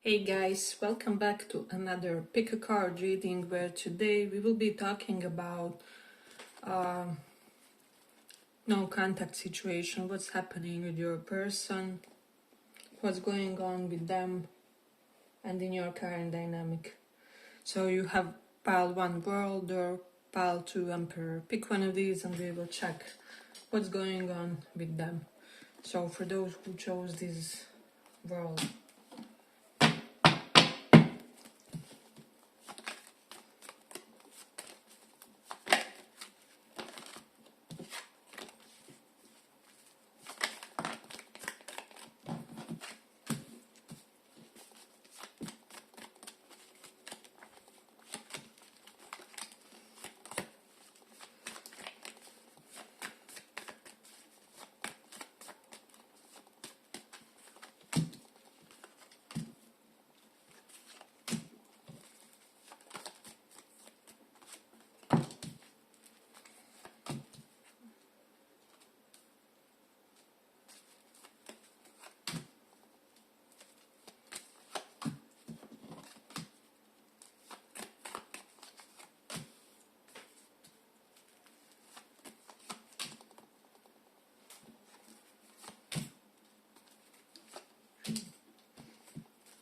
Hey guys, welcome back to another pick a card reading where today we will be talking about no contact situation, what's happening with your person, what's going on with them and in your current dynamic. So you have pile 1 World or pile 2 Emperor. Pick one of these and we will check what's going on with them. So for those who chose this World.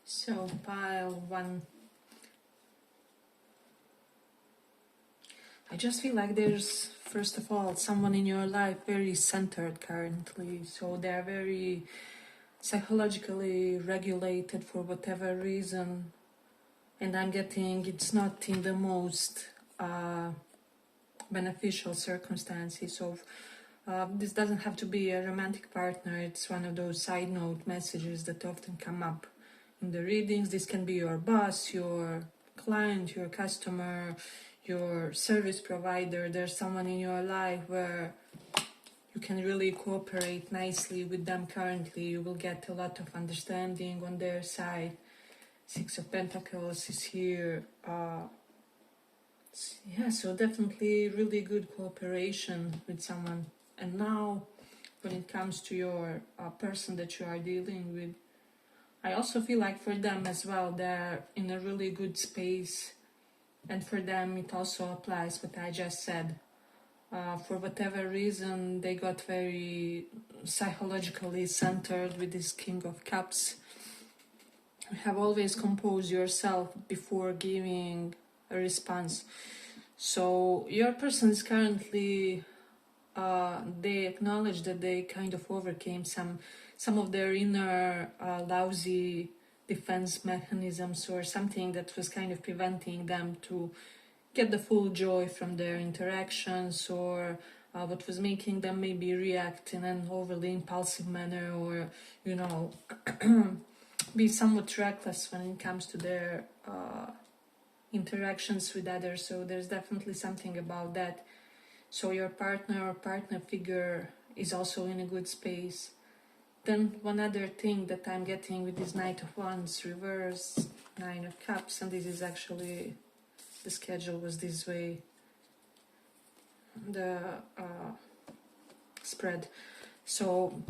So pile 1. I just feel like there's, first of all, someone in your life very centered currently. So they're very psychologically regulated for whatever reason. And I'm getting it's not in the most beneficial circumstances. So this doesn't have to be a romantic partner. It's one of those side note messages that often come up in the readings. This can be your boss, your client, your customer, your service provider. There's someone in your life where you can really cooperate nicely with them currently. You will get a lot of understanding on their side. 6 of Pentacles is here. Yeah, so definitely really good cooperation with someone. And now, when it comes to your person that you are dealing with, I also feel like for them as well, they're in a really good space. And for them, it also applies what I just said. For whatever reason, they got very psychologically centered with this King of Cups. You have always composed yourself before giving a response. So your person is currently, they acknowledge that they kind of overcame some of their inner lousy defense mechanisms or something that was kind of preventing them to get the full joy from their interactions, or what was making them maybe react in an overly impulsive manner, or be somewhat reckless when it comes to their interactions with others. So there's definitely something about that. So your partner or partner figure is also in a good space. Then one other thing that I'm getting with this Knight of Wands reverse, 9 of Cups, and this is actually, the schedule was this way, the spread. So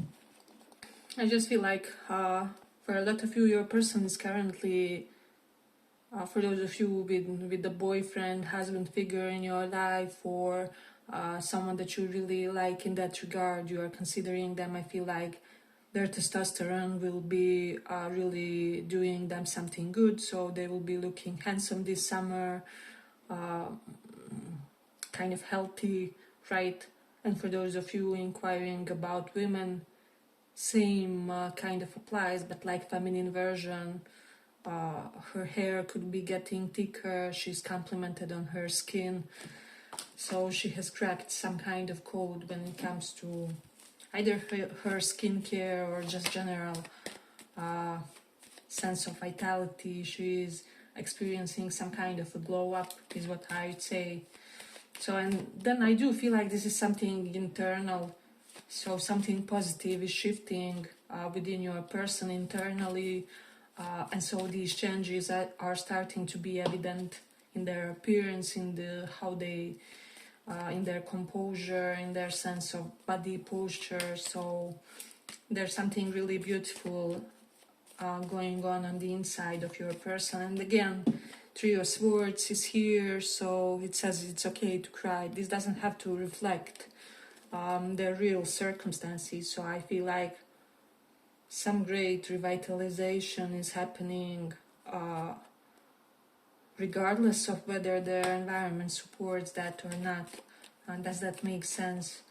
I just feel like for a lot of you, your person is currently, for those of you with the boyfriend, husband figure in your life, or someone that you really like in that regard, you are considering them, I feel like their testosterone will be really doing them something good. So they will be looking handsome this summer, kind of healthy, right? And for those of you inquiring about women, same kind of applies, but like feminine version. Her hair could be getting thicker, she's complimented on her skin, so she has cracked some kind of code when it comes to either her skincare or just general sense of vitality. She is experiencing some kind of a glow up, is what I would say. So, and then I do feel like this is something internal. So something positive is shifting within your person internally. And so these changes are starting to be evident in their appearance, in how they, in their composure, in their sense of body posture. So there's something really beautiful going on the inside of your person. And again, Three of Swords is here, so it says it's okay to cry. This doesn't have to reflect the real circumstances. So I feel like some great revitalization is happening regardless of whether the environment supports that or not. Does that make sense?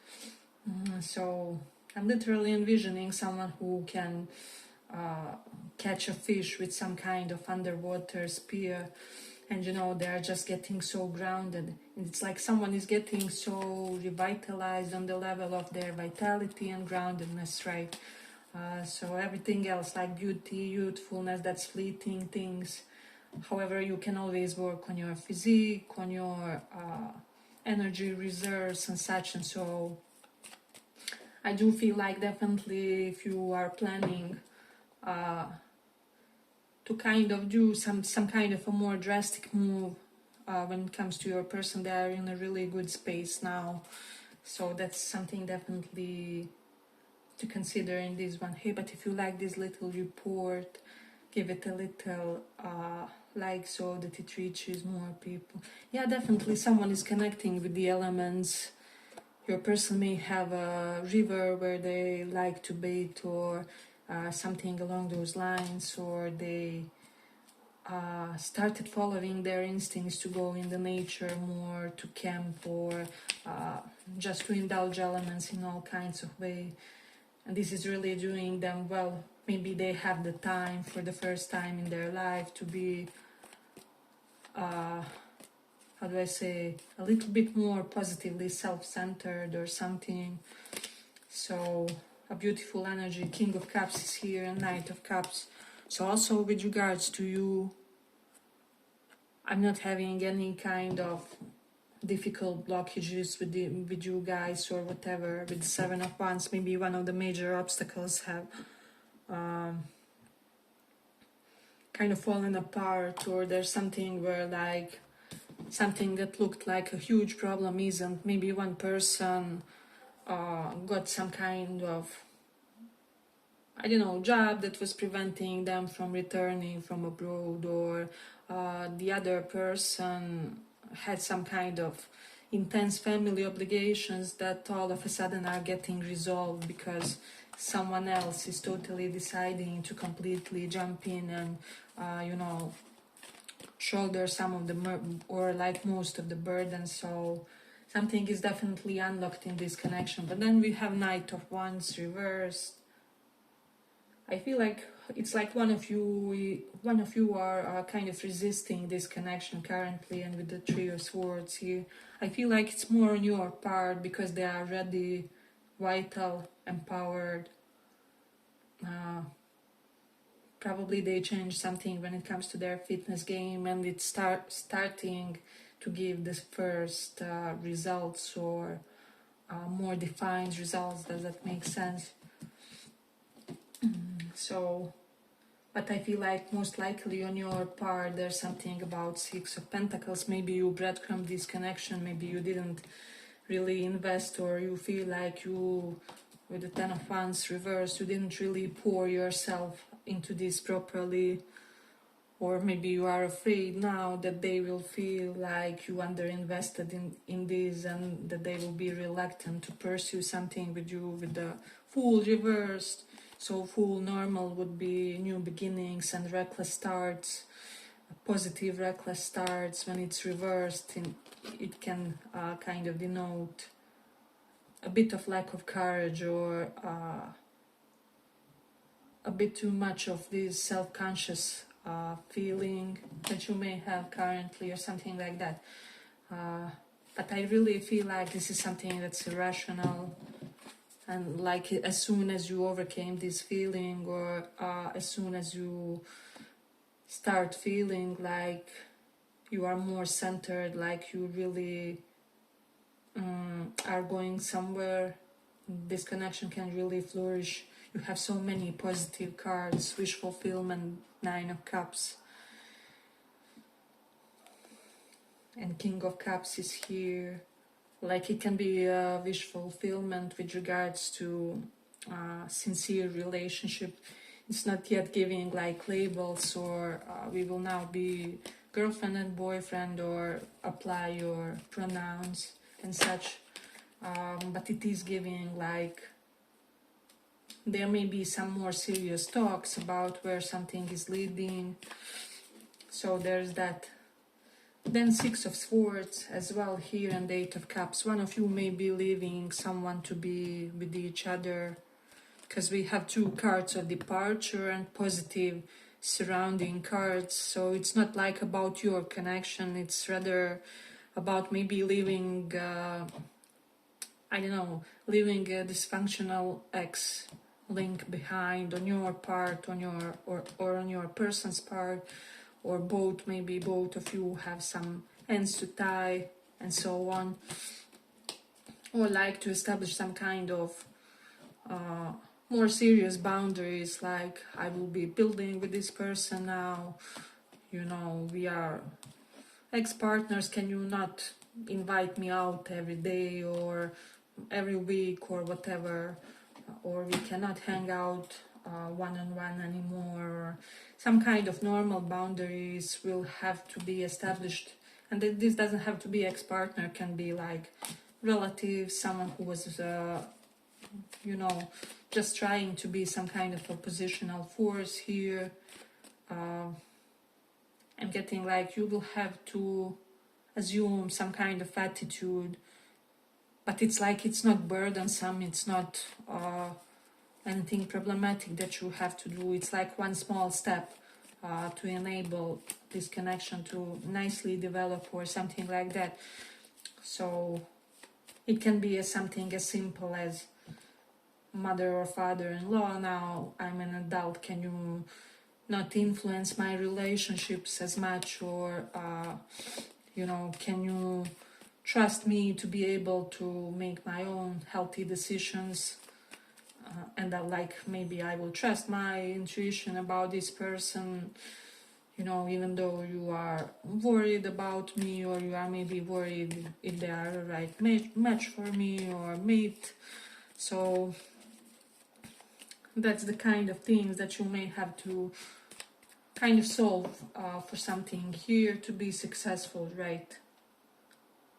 So I'm literally envisioning someone who can catch a fish with some kind of underwater spear, and you know, they're just getting so grounded. And it's like someone is getting so revitalized on the level of their vitality and groundedness, right? So everything else, like beauty, youthfulness, that's fleeting things. However, you can always work on your physique, on your energy reserves and such. And so I do feel like definitely if you are planning to kind of do some kind of a more drastic move when it comes to your person, they are in a really good space now. So that's something definitely to consider in this one. Hey, but if you like this little report, give it a little like so that it reaches more people. Yeah, definitely someone is connecting with the elements. Your person may have a river where they like to bathe, or something along those lines, or they started following their instincts to go in the nature more, to camp, or just to indulge elements in all kinds of way. And this is really doing them well. Maybe they have the time for the first time in their life to be how do I say, a little bit more positively self-centered or something. So a beautiful energy. King of Cups is here and Knight of Cups. So also with regards to you, I'm not having any kind of difficult blockages with you guys or whatever. With the Seven of Wands, maybe one of the major obstacles have kind of fallen apart, or there's something where like something that looked like a huge problem isn't. Maybe one person got some kind of, I don't know, job that was preventing them from returning from abroad, or the other person had some kind of intense family obligations that all of a sudden are getting resolved because someone else is totally deciding to completely jump in and, you know, shoulder some of the or like most of the burden. So something is definitely unlocked in this connection. But then we have Knight of Wands reversed. I feel like it's like one of you are kind of resisting this connection currently, and with the Three of Swords here, I feel like it's more on your part because they are ready, vital, empowered. Probably they change something when it comes to their fitness game, and it's starting to give the first results, or more defined results. Does that make sense? So, but I feel like most likely on your part there's something about Six of Pentacles. Maybe you breadcrumb this connection, maybe you didn't really invest, or you feel like you, with the Ten of Wands reversed, you didn't really pour yourself into this properly, or maybe you are afraid now that they will feel like you underinvested in this, and that they will be reluctant to pursue something with you with the Fool reversed. So Fool normal would be new beginnings and reckless starts, positive reckless starts. When it's reversed, it can kind of denote a bit of lack of courage, or a bit too much of this self-conscious feeling that you may have currently, or something like that. But I really feel like this is something that's irrational, and like as soon as you overcame this feeling, or as soon as you start feeling like you are more centered, like you really are going somewhere, this connection can really flourish. You have so many positive cards: wish fulfillment, Nine of Cups, and King of Cups is here. Like it can be a wish fulfillment with regards to sincere relationship. it's not yet giving like labels, or we will now be girlfriend and boyfriend, or apply your pronouns and such. But it is giving like there may be some more serious talks about where something is leading. So there's that. Then Six of Swords as well here, and Eight of Cups. One of you may be leaving someone to be with each other, because we have two cards of departure and positive surrounding cards. So it's not like about your connection, it's rather about maybe leaving, I don't know, leaving a dysfunctional ex link behind on your part, on your or on your person's part, or both. Maybe both of you have some ends to tie and so on, or like to establish some kind of more serious boundaries, like I will be building with this person now, you know, we are ex-partners, can you not invite me out every day or every week or whatever, or we cannot hang out one-on-one anymore, or some kind of normal boundaries will have to be established. And this doesn't have to be ex-partner, can be like relatives, someone who was you know, just trying to be some kind of oppositional force here. I'm getting like you will have to assume some kind of attitude, but it's like it's not burdensome, it's not anything problematic that you have to do. It's like one small step to enable this connection to nicely develop or something like that. So it can be something as simple as mother or father-in-law, now I'm an adult, can you not influence my relationships as much, or you know, can you trust me to be able to make my own healthy decisions, and that like maybe I will trust my intuition about this person, you know, even though you are worried about me, or you are maybe worried if they are the right match for me or mate. So that's the kind of things that you may have to kind of solve for something here to be successful, right?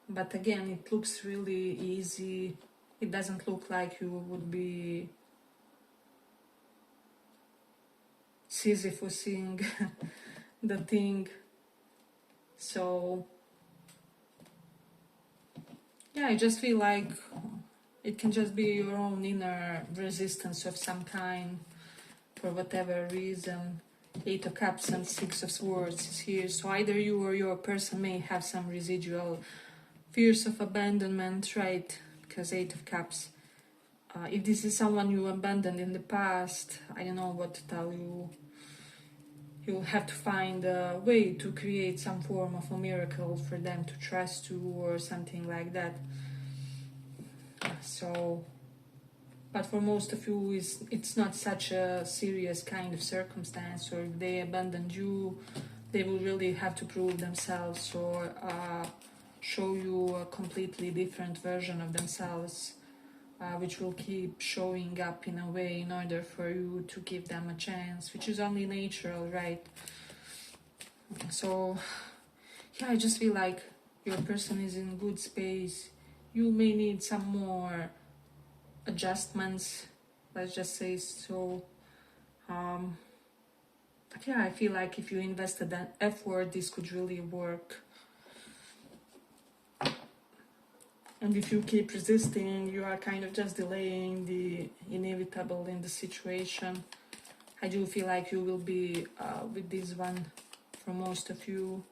But again, it looks really easy. It doesn't look like you would be Sisyphusing the thing. So yeah, I just feel like it can just be your own inner resistance of some kind for whatever reason. Eight of Cups and Six of Swords is here. So either you or your person may have some residual fears of abandonment, right? Because Eight of Cups. If this is someone you abandoned in the past, I don't know what to tell you. You'll have to find a way to create some form of a miracle for them to trust you or something like that. So, but for most of you, it's not such a serious kind of circumstance, or if they abandoned you, they will really have to prove themselves, or show you a completely different version of themselves, which will keep showing up in a way in order for you to give them a chance, which is only natural, right? So, yeah, I just feel like your person is in good space. You may need some more adjustments, let's just say so. But yeah, I feel like if you invested that effort, this could really work. And if you keep resisting, you are kind of just delaying the inevitable in the situation. I do feel like you will be with this one for most of you,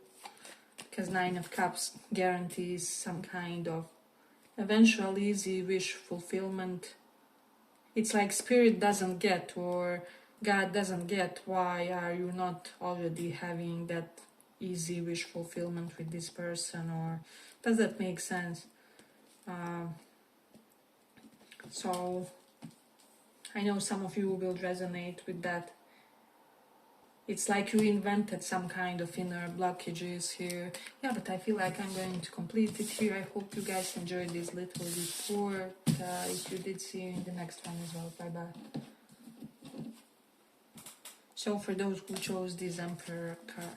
because Nine of Cups guarantees some kind of eventual easy wish fulfillment. It's like Spirit doesn't get, or God doesn't get, why are you not already having that easy wish fulfillment with this person, or does that make sense? So I know some of you will resonate with that. It's like you invented some kind of inner blockages here. Yeah, but I feel like I'm going to complete it here. I hope you guys enjoyed this little report. If you did, see you in the next one as well. Bye bye. So for those who chose this Emperor card,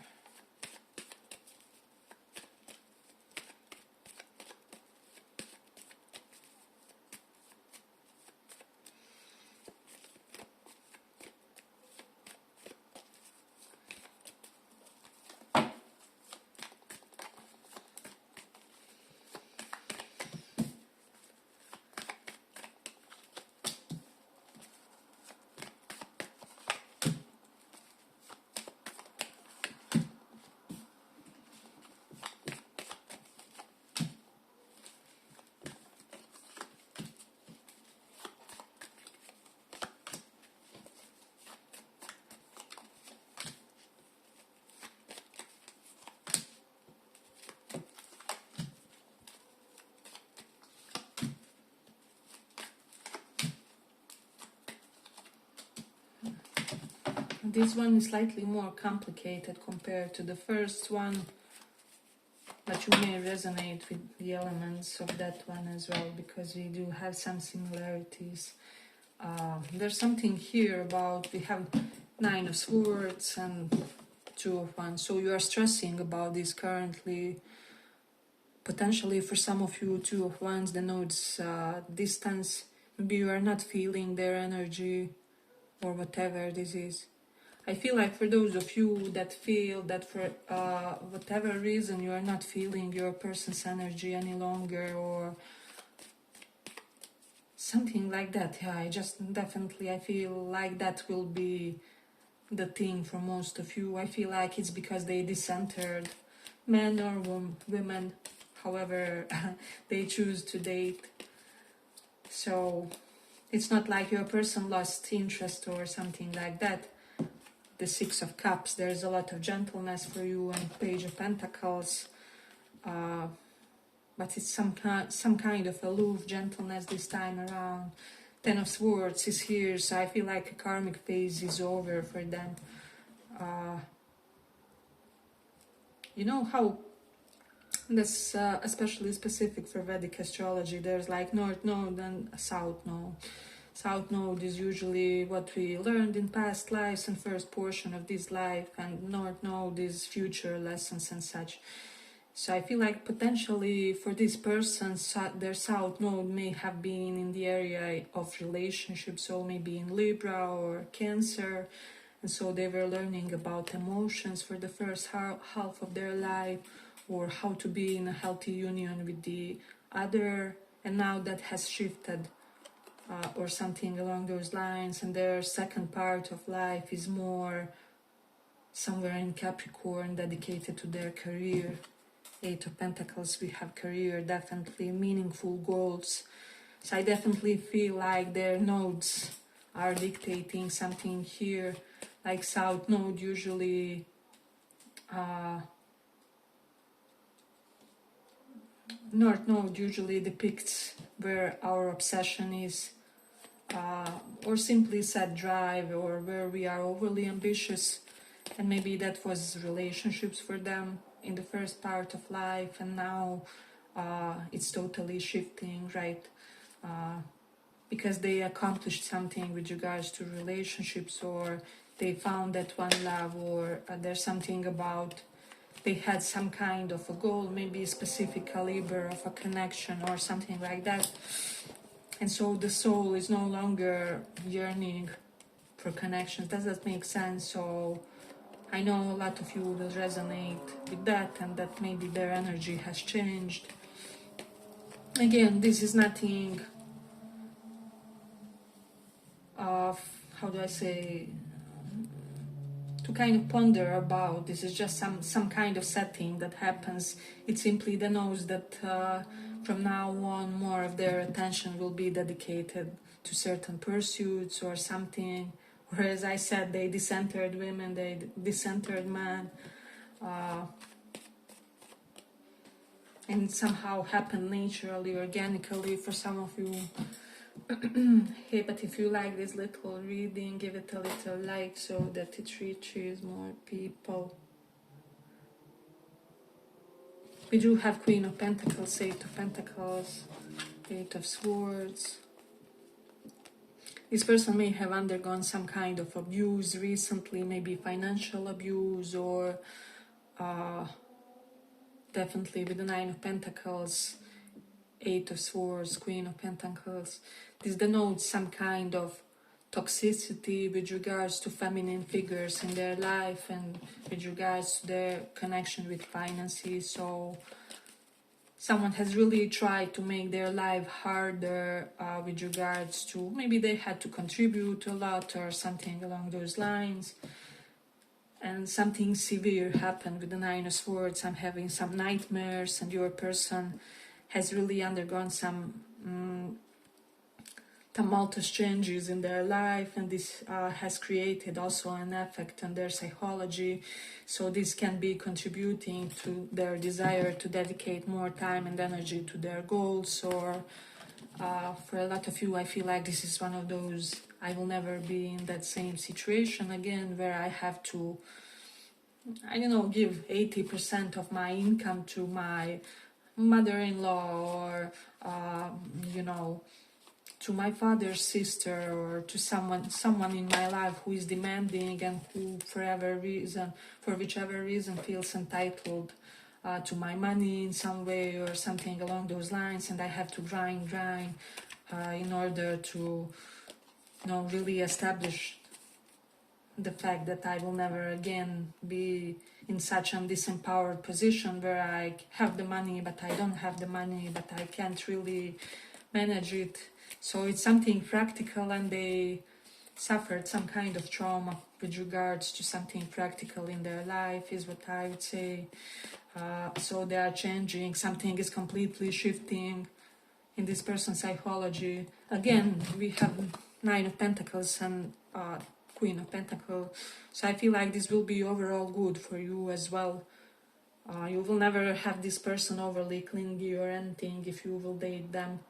this one is slightly more complicated compared to the first one, but you may resonate with the elements of that one as well, because we do have some similarities. There's something here about, we have Nine of Swords and Two of Wands, so you are stressing about this currently. Potentially for some of you, Two of Wands denotes distance. Maybe you are not feeling their energy or whatever this is. I feel like for those of you that feel that for whatever reason you are not feeling your person's energy any longer or something like that, yeah, I feel like that will be the thing for most of you. I feel like it's because they decentered, men or women, however they choose to date. So it's not like your person lost interest or something like that. The Six of Cups, there's a lot of gentleness for you, and Page of Pentacles, but it's some kind of aloof gentleness this time around. Ten of Swords is here, so I feel like a karmic phase is over for them. You know how that's especially specific for Vedic astrology. There's like North Node and South Node. South Node is usually what we learned in past lives and first portion of this life, and North Node is future lessons and such. So I feel like potentially for this person, their South Node may have been in the area of relationships, so maybe in Libra or Cancer, and so they were learning about emotions for the first half of their life, or how to be in a healthy union with the other, and now that has shifted. Or something along those lines, and their second part of life is more somewhere in Capricorn, dedicated to their career. Eight of Pentacles, we have career, definitely meaningful goals. So I definitely feel like their nodes are dictating something here, like South Node usually North Node usually depicts where our obsession is, or simply set drive, or where we are overly ambitious, and maybe that was relationships for them in the first part of life, and now it's totally shifting, right? Because they accomplished something with regards to relationships, or they found that one love, or there's something about they had some kind of a goal, maybe a specific caliber of a connection or something like that. And so the soul is no longer yearning for connections. Does that make sense? So I know a lot of you will resonate with that, and that maybe their energy has changed. Again, this is nothing of, how do I say, to kind of ponder about. This is just some kind of setting that happens. It simply denotes that from now on more of their attention will be dedicated to certain pursuits or something. Or as I said, they decentered women, they decentered men, and it somehow happened naturally, organically for some of you. Hey, but if you like this little reading, give it a little like so that it reaches more people. We do have Queen of Pentacles, Eight of Pentacles, Eight of Swords. this person may have undergone some kind of abuse recently, maybe financial abuse, or definitely with the Nine of Pentacles, Eight of Swords, Queen of Pentacles. This denotes some kind of toxicity with regards to feminine figures in their life and with regards to their connection with finances. So someone has really tried to make their life harder with regards to, maybe they had to contribute a lot or something along those lines. And something severe happened with the Nine of Swords. I'm having some nightmares, and your person has really undergone some tumultuous changes in their life, and this has created also an effect on their psychology. So this can be contributing to their desire to dedicate more time and energy to their goals, or for a lot of you, I feel like this is one of those, I will never be in that same situation again, where I have to, I don't know, give 80% of my income to my mother-in-law, or you know, to my father's sister, or to someone in my life who is demanding and who for whichever reason feels entitled to my money in some way or something along those lines, and I have to grind in order to, really establish the fact that I will never again be in such a disempowered position where I have the money but I don't have the money, but I can't really manage it. So it's something practical, and they suffered some kind of trauma with regards to something practical in their life, is what I would say. So they are changing, something is completely shifting in this person's psychology. Again, we have Nine of Pentacles and Queen of Pentacles. So I feel like this will be overall good for you as well. You will never have this person overly clingy or anything if you will date them,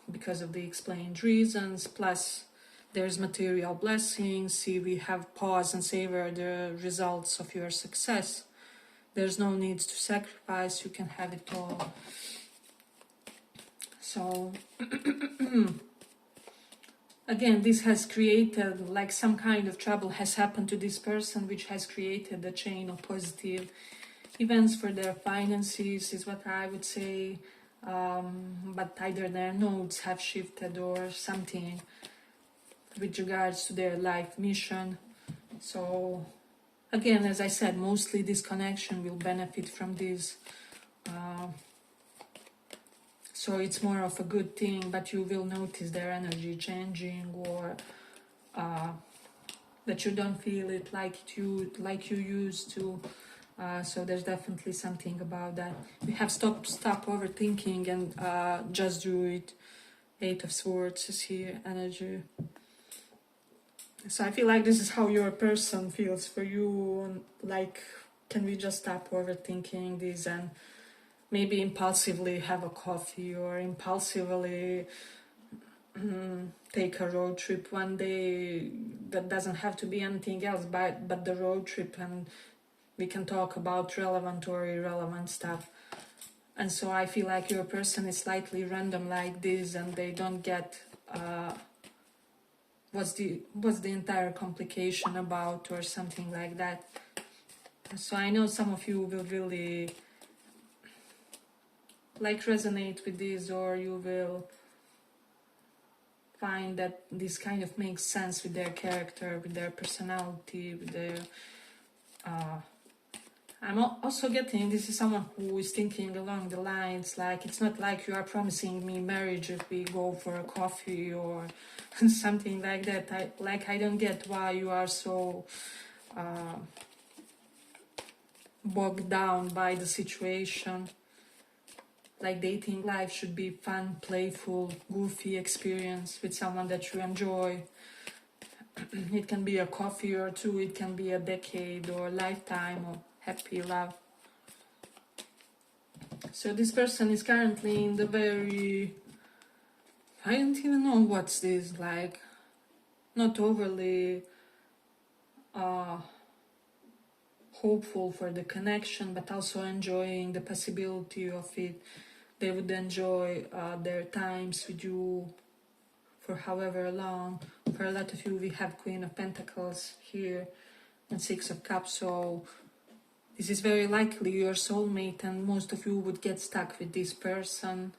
because of the explained reasons. Plus, there's material blessings. See, we have pause and savor the results of your success. There's no need to sacrifice. You can have it all. So again, this has created, like, some kind of trouble has happened to this person, which has created a chain of positive events for their finances, is what I would say. But either their nodes have shifted or something with regards to their life mission. So again, as I said, mostly this connection will benefit from this. So it's more of a good thing, but you will notice their energy changing, or that you don't feel it like you used to. So there's definitely something about that. We have stop overthinking and just do it. Eight of Swords is here, energy. So I feel like this is how your person feels for you. Like, can we just stop overthinking this and maybe impulsively have a coffee, or impulsively take a road trip one day? That doesn't have to be anything else but the road trip, and we can talk about relevant or irrelevant stuff. And so I feel like your person is slightly random like this, and they don't get what's the entire complication about, or something like that. So I know some of you will really resonate with this, or you will find that this kind of makes sense with their character, with their personality, with their I'm also getting this is someone who is thinking along the lines like, it's not like you are promising me marriage if we go for a coffee or something like that. I don't get why you are so bogged down by the situation. Like, dating life should be fun, playful, goofy experience with someone that you enjoy. It can be a coffee or two, it can be a decade or a lifetime of happy love. So this person is currently in the very, I don't even know what's this, like, not overly hopeful for the connection, but also enjoying the possibility of it. They would enjoy their times with you for however long. For a lot of you, we have Queen of Pentacles here and Six of Cups, so this is very likely your soulmate, and most of you would get stuck with this person.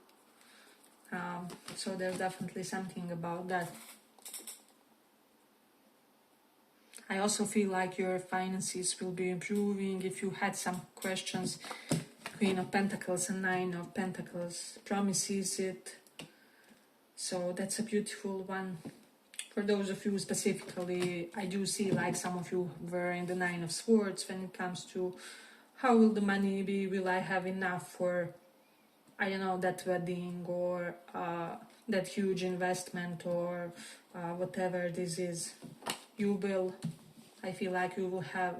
So there's definitely something about that. I also feel like your finances will be improving. If you had some questions, Queen of Pentacles and Nine of Pentacles promises it. So that's a beautiful one. For those of you specifically, I do see like some of you were in the Nine of Swords when it comes to how will the money be, will I have enough for, I don't know, that wedding or that huge investment or whatever this is. You will, I feel like you will have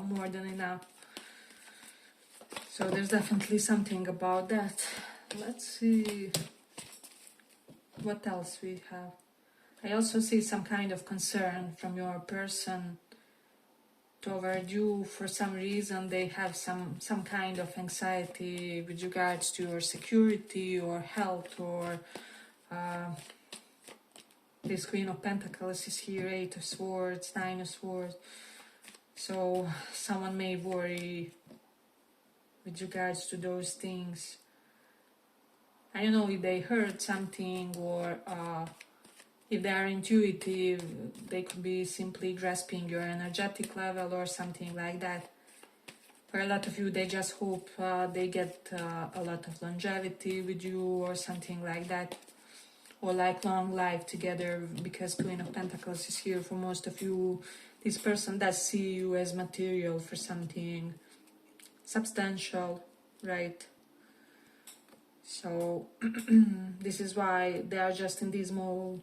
more than enough. So there's definitely something about that. Let's see what else we have. I also see some kind of concern from your person toward you. For some reason they have some kind of anxiety with regards to your security or health, or this Queen of Pentacles is here, Eight of Swords, Nine of Swords. So someone may worry with regards to those things. I don't know if they heard something, or if they are intuitive, they could be simply grasping your energetic level or something like that. For a lot of you, they just hope they get a lot of longevity with you or something like that. Or like long life together, because Queen of Pentacles is here. For most of you, this person does see you as material for something substantial, right? So this is why they are just in this mode.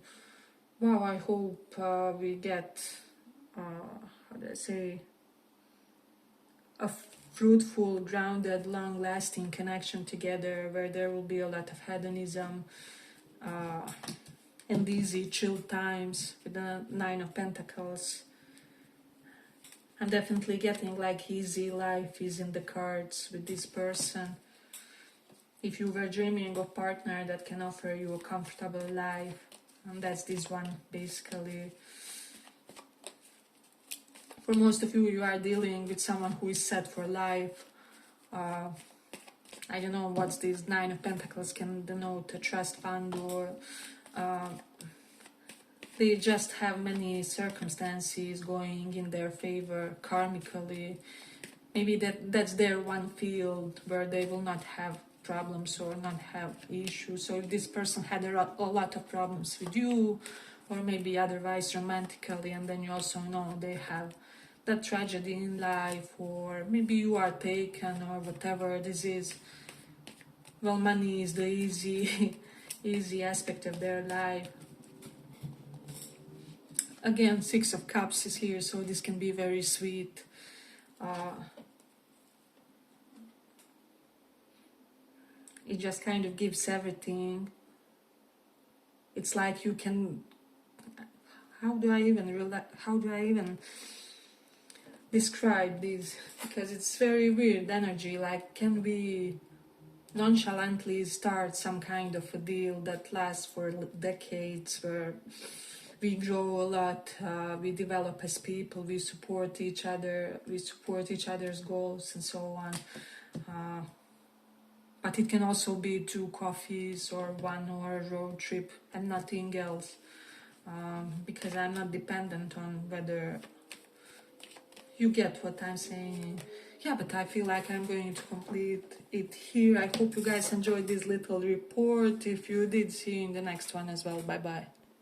Wow, I hope we get, how do I say, a fruitful, grounded, long-lasting connection together, where there will be a lot of hedonism and easy, chill times with the Nine of Pentacles. I'm definitely getting like easy life is in the cards with this person. If you were dreaming of a partner that can offer you a comfortable life, and that's this one basically. For most of you, you are dealing with someone who is set for life. I don't know what this Nine of Pentacles can denote, a trust fund, or they just have many circumstances going in their favor karmically. Maybe that's their one field where they will not have problems or not have issues. So if this person had a lot of problems with you, or maybe otherwise romantically, and then you also know they have that tragedy in life, or maybe you are taken, or whatever this is. Well, money is the easy aspect of their life. Again, Six of Cups is here, so this can be very sweet. It just kind of gives everything. It's like you can, how do I even describe this? Because it's very weird energy, like can we nonchalantly start some kind of a deal that lasts for decades, where we grow a lot, we develop as people, we support each other, we support each other's goals and so on. But it can also be 2 coffees or 1 hour road trip and nothing else. Because I'm not dependent on whether you get what I'm saying. Yeah, but I feel like I'm going to complete it here. I hope you guys enjoyed this little report. If you did, see you in the next one as well. Bye bye.